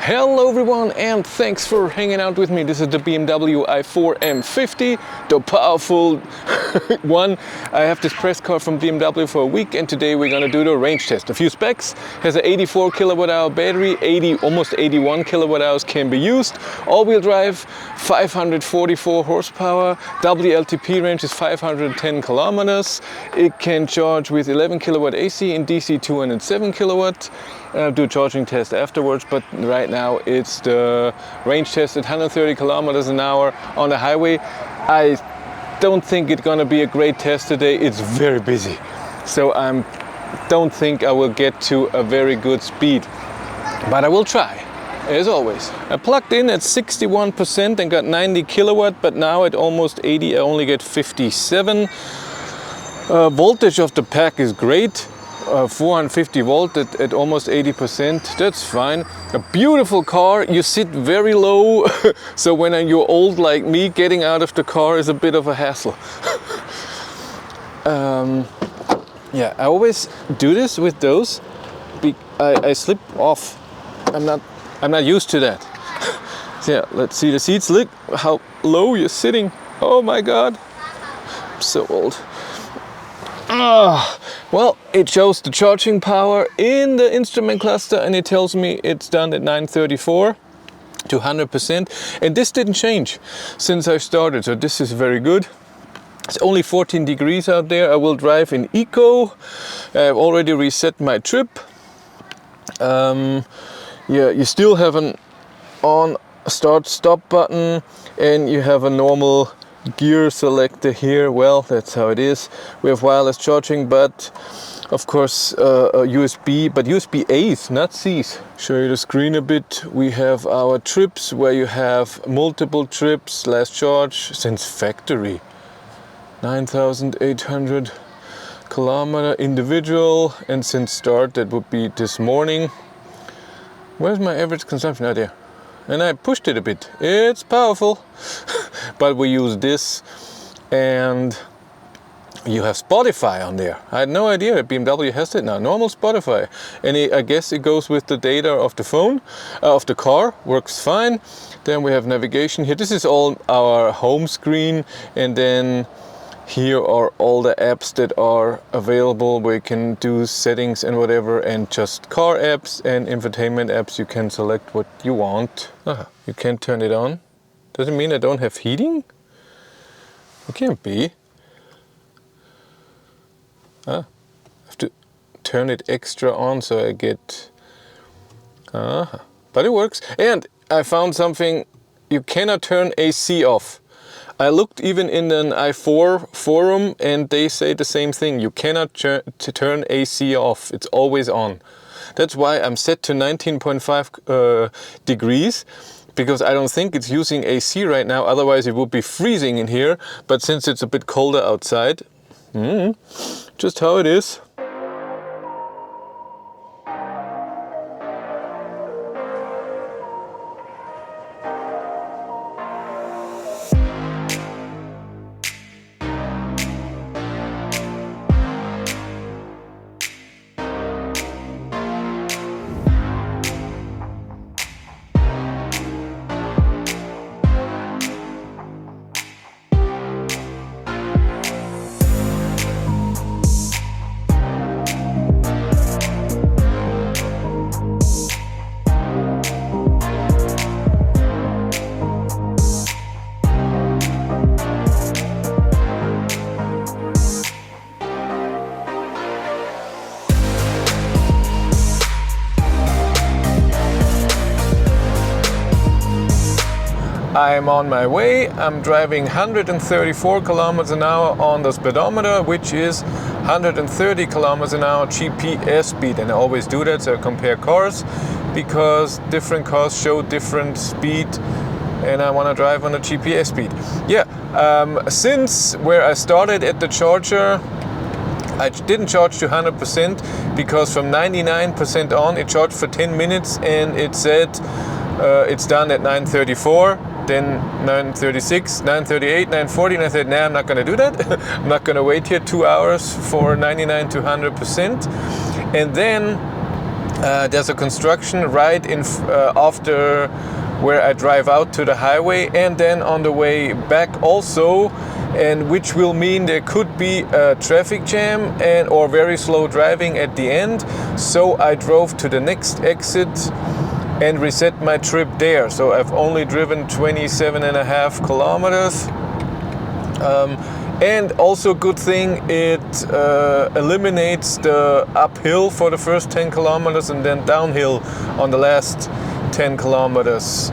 Hello everyone, and thanks for hanging out with me. This is the BMW i4 M50, the powerful one. I have this press car from BMW for a week, and today we're gonna do the range test. A few specs: has an 84 kilowatt hour battery, almost 81 kilowatt hours can be used. All-wheel drive, 544 horsepower. WLTP range is 510 kilometers. It can charge with 11 kilowatt AC and DC 207 kilowatt. Do a charging test afterwards, but right now it's the range test at 130 kilometers an hour on the highway. I don't think it's gonna be a great test today. It's very busy, so I don't think I will get to a very good speed, but I will try, as always. I plugged in at 61% and got 90 kilowatt, but now at almost 80 I only get 57. Voltage of the pack is great. 450 volt at almost 80%, that's fine. A beautiful car. You sit very low, so when you're old like me, getting out of the car is a bit of a hassle. Yeah, I always do this with those. I slip off. I'm not used to that. So yeah, let's see the seats. Look how low you're sitting. Oh my God, I'm so old. Well, it shows the charging power in the instrument cluster, and it tells me it's done at 934 to 100%, and this didn't change since I started, so this is very good. It's only 14 degrees out there. I will drive in eco. I've already reset my trip. Yeah, you still have an on start stop button, and you have a normal gear selector here. Well, that's how it is. We have wireless charging, but of course USB, but USB A's, not C's. Show you the screen a bit. We have our trips where you have multiple trips, last charge since factory 9,800 kilometer individual, and since start that would be this morning. Where's my average consumption? Oh, there. And I pushed it a bit. It's powerful. But we use this, and you have Spotify on there. I had no idea that BMW has it now. Normal Spotify. And I guess it goes with the data of the phone, of the car. Works fine. Then we have navigation here. This is all our home screen, and then here are all the apps that are available where you can do settings and whatever, and just car apps and infotainment apps. You can select what you want. You can't turn it on. Does it mean I don't have heating? It can't be. I have to turn it extra on so I get... But it works. And I found something, you cannot turn AC off. I looked even in an i4 forum, and they say the same thing. You cannot turn AC off. It's always on. That's why I'm set to 19.5 degrees, because I don't think it's using AC right now. Otherwise it would be freezing in here. But since it's a bit colder outside, just how it is. I'm on my way. I'm driving 134 kilometers an hour on the speedometer, which is 130 kilometers an hour GPS speed. And I always do that, so I compare cars, because different cars show different speed, and I want to drive on the GPS speed. Yeah, since where I started at the charger, I didn't charge to 100%, because from 99% on, it charged for 10 minutes, and it said it's done at 9:34. Then 9:36, 9:38, 9:40, and I said, nah, I'm not gonna do that. I'm not gonna wait here 2 hours for 99 to 100%. And then There's a construction right in after where I drive out to the highway, and then on the way back also, and which will mean there could be a traffic jam and or very slow driving at the end. So I drove to the next exit and reset my trip there. So I've only driven 27.5 kilometers. And also good thing, it eliminates the uphill for the first 10 kilometers and then downhill on the last 10 kilometers.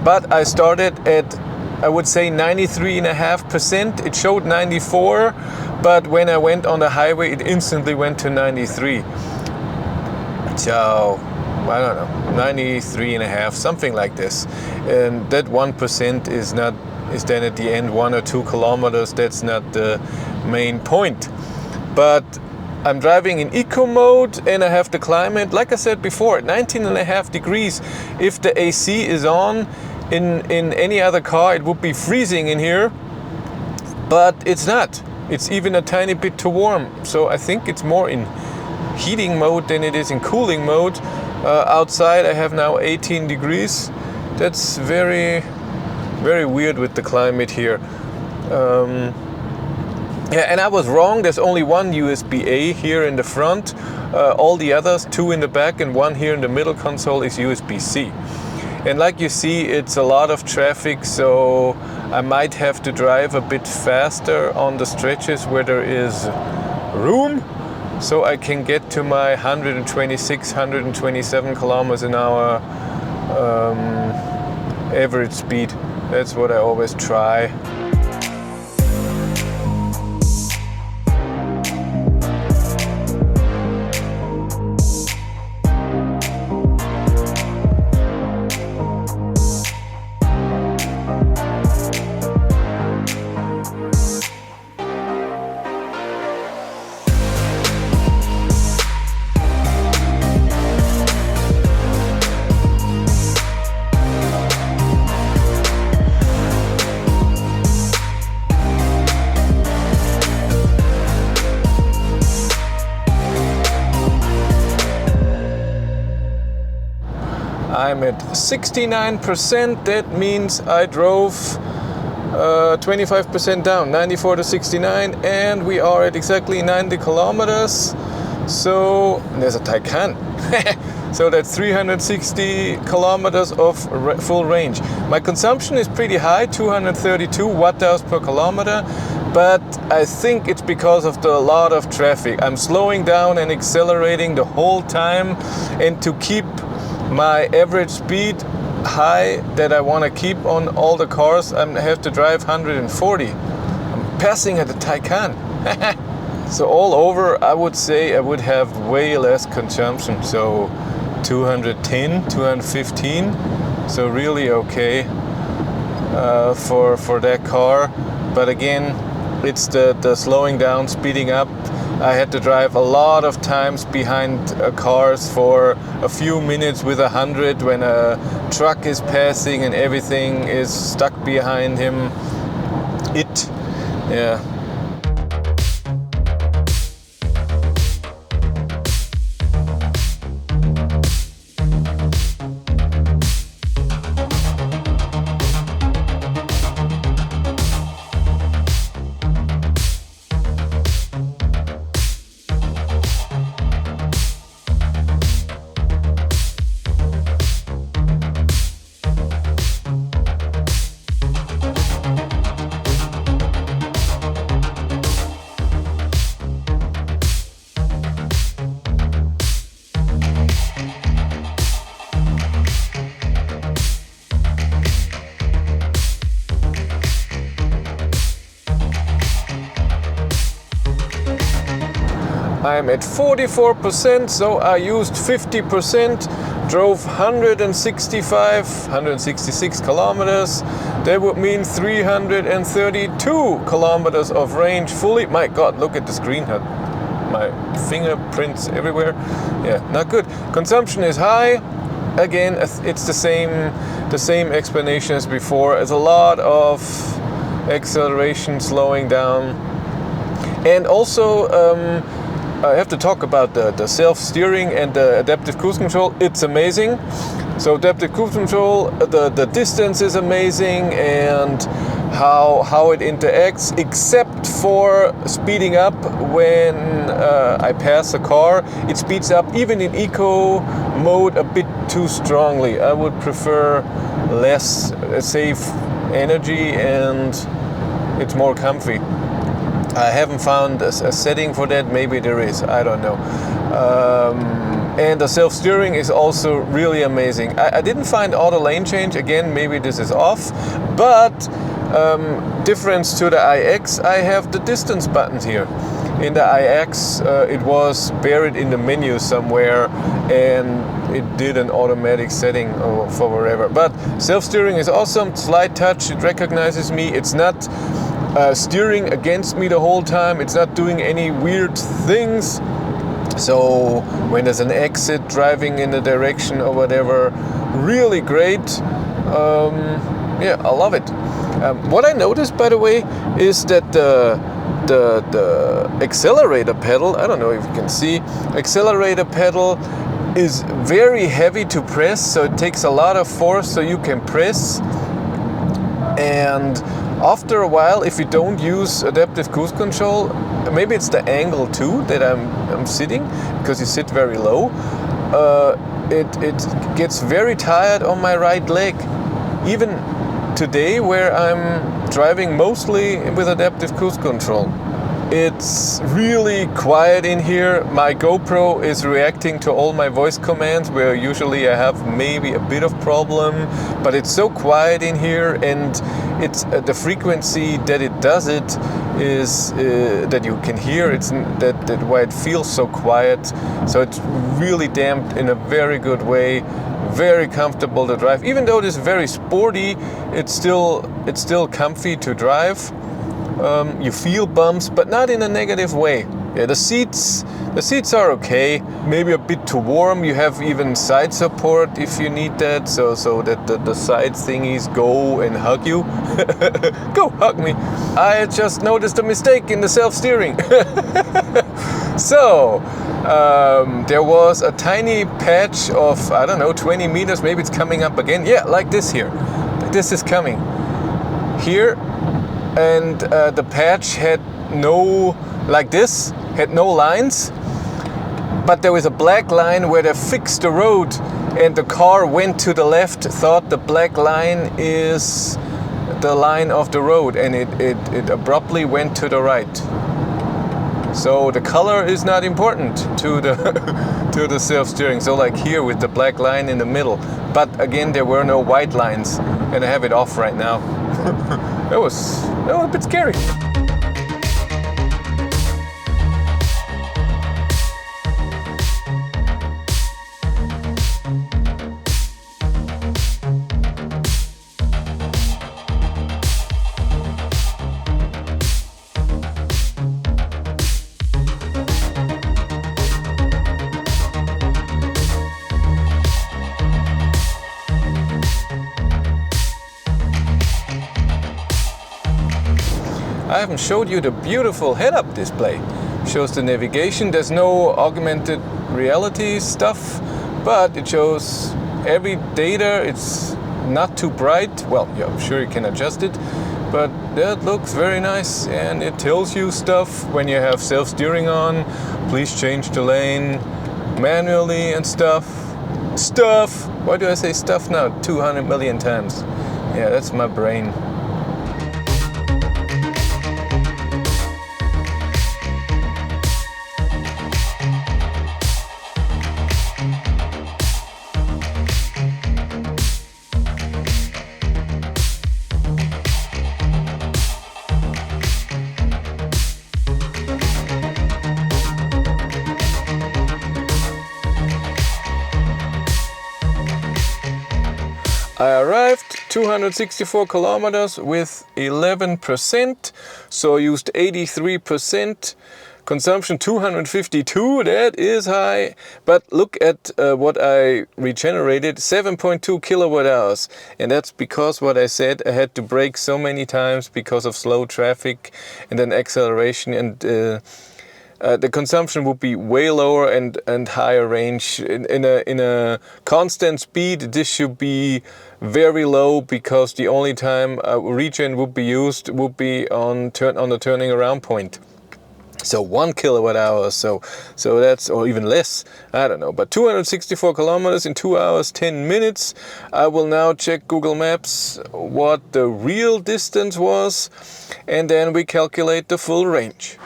But I started at, I would say, 93.5%. It showed 94, but when I went on the highway, it instantly went to 93. So, I don't know, 93.5, something like this. And that 1% is then at the end 1 or 2 kilometers. That's not the main point. But I'm driving in eco mode and I have the climate, like I said before, 19.5 degrees. If the AC is on in any other car, it would be freezing in here, but it's not. It's even a tiny bit too warm. So I think it's more in heating mode than it is in cooling mode. Outside I have now 18 degrees. That's very, very weird with the climate here. Yeah, and I was wrong. There's only one USB-A here in the front. All the others, 2 in the back and 1 here in the middle console, is USB-C. And like you see, it's a lot of traffic, so I might have to drive a bit faster on the stretches where there is room, so I can get to my 126, 127 kilometers an hour average speed. That's what I always try. I'm at 69%. That means I drove 25% down, 94 to 69, and we are at exactly 90 kilometers. So there's a Taycan. So that's 360 kilometers of full range. My consumption is pretty high, 232 watt-hours per kilometer, but I think it's because of the lot of traffic. I'm slowing down and accelerating the whole time, and to keep my average speed high that I want to keep on all the cars, I have to drive 140. I'm passing at the Taycan. So all over, I would say I would have way less consumption. So 210, 215. So really okay for that car. But again, it's the slowing down, speeding up. I had to drive a lot of times behind cars for a few minutes with 100 when a truck is passing and everything is stuck behind him. Yeah. I'm at 44%, so I used 50%, drove 166 kilometers. That would mean 332 kilometers of range fully. My God, look at the screen, my fingerprints everywhere. Yeah, not good. Consumption is high. Again, it's the same explanation as before. It's a lot of acceleration, slowing down, and also I have to talk about the self-steering and the adaptive cruise control. It's amazing. So adaptive cruise control, the distance is amazing, and how it interacts, except for speeding up when I pass a car. It speeds up even in eco mode a bit too strongly. I would prefer less save energy, and it's more comfy. I haven't found a setting for that. Maybe there is, I don't know. And the self-steering is also really amazing. I didn't find auto lane change. Again, maybe this is off, but difference to the iX, I have the distance buttons here. In the iX, it was buried in the menu somewhere, and it did an automatic setting for wherever. But self-steering is awesome. Slide touch, it recognizes me. It's not steering against me the whole time. It's not doing any weird things. So when there's an exit, driving in the direction or whatever, really great. Yeah, I love it. What I noticed, by the way, is that the accelerator pedal, I don't know if you can see, accelerator pedal is very heavy to press, so it takes a lot of force so you can press. And after a while, if you don't use adaptive cruise control, maybe it's the angle too that I'm sitting, because you sit very low, it gets very tired on my right leg. Even today, where I'm driving mostly with adaptive cruise control. It's really quiet in here. My GoPro is reacting to all my voice commands, where usually I have maybe a bit of problem, but it's so quiet in here, and it's the frequency that it does it is that you can hear. It's that why it feels so quiet. So it's really damped in a very good way. Very comfortable to drive. Even though it is very sporty, it's still comfy to drive. You feel bumps, but not in a negative way. Yeah, the seats are okay. Maybe a bit too warm. You have even side support if you need that, so that the side thingies go and hug you. Go hug me. I just noticed a mistake in the self-steering. So there was a tiny patch of, I don't know, 20 meters. Maybe it's coming up again. Yeah, like this here. This is coming here. And the patch had no, like this, had no lines, but there was a black line where they fixed the road, and the car went to the left, thought the black line is the line of the road, and it abruptly went to the right. So the color is not important to the to the self-steering. So like here with the black line in the middle, but again there were no white lines, and I have it off right now. That was a bit scary. I haven't showed you the beautiful head-up display. Shows the navigation. There's no augmented reality stuff, but it shows every data. It's not too bright. Well, yeah, I'm sure you can adjust it, but that looks very nice, and it tells you stuff when you have self-steering on. Please change the lane manually and stuff. Stuff! Why do I say stuff now 200 million times? Yeah, that's my brain. I arrived 264 kilometers with 11%, so used 83%. Consumption 252, that is high. But look at what I regenerated, 7.2 kilowatt hours. And that's because what I said, I had to brake so many times because of slow traffic and then acceleration. And the consumption would be way lower and higher range. In a constant speed, this should be very low, because the only time regen would be used would be on the turning around point. So 1 kilowatt hour, so that's, or even less, I don't know, but 264 kilometers in 2 hours 10 minutes. I will now check Google Maps what the real distance was, and then we calculate the full range.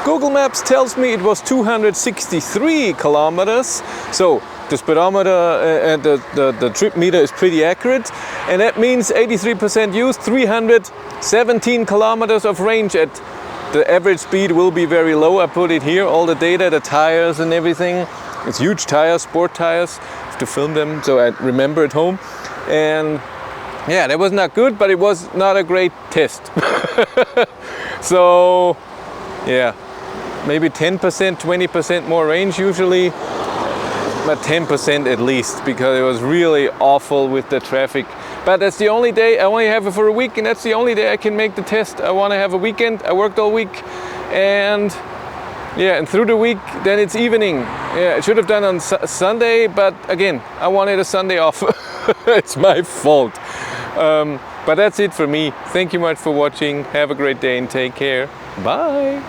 Google Maps tells me it was 263 kilometers, so the speedometer and the trip meter is pretty accurate, and that means 83% use, 317 kilometers of range. At the average speed will be very low. I put it here, all the data, the tires and everything. It's huge tires, sport tires. I have to film them so I remember at home. And yeah, that was not good, but it was not a great test. So yeah, maybe 10%, 20% more range usually, but 10% at least, because it was really awful with the traffic. But that's the only day. I only have it for a week, and that's the only day I can make the test. I want to have a weekend. I worked all week, and yeah, and through the week then it's evening. Yeah, I should have done on Sunday, but again, I wanted a Sunday off. It's my fault. But that's it for me. Thank you much for watching. Have a great day and take care. Bye.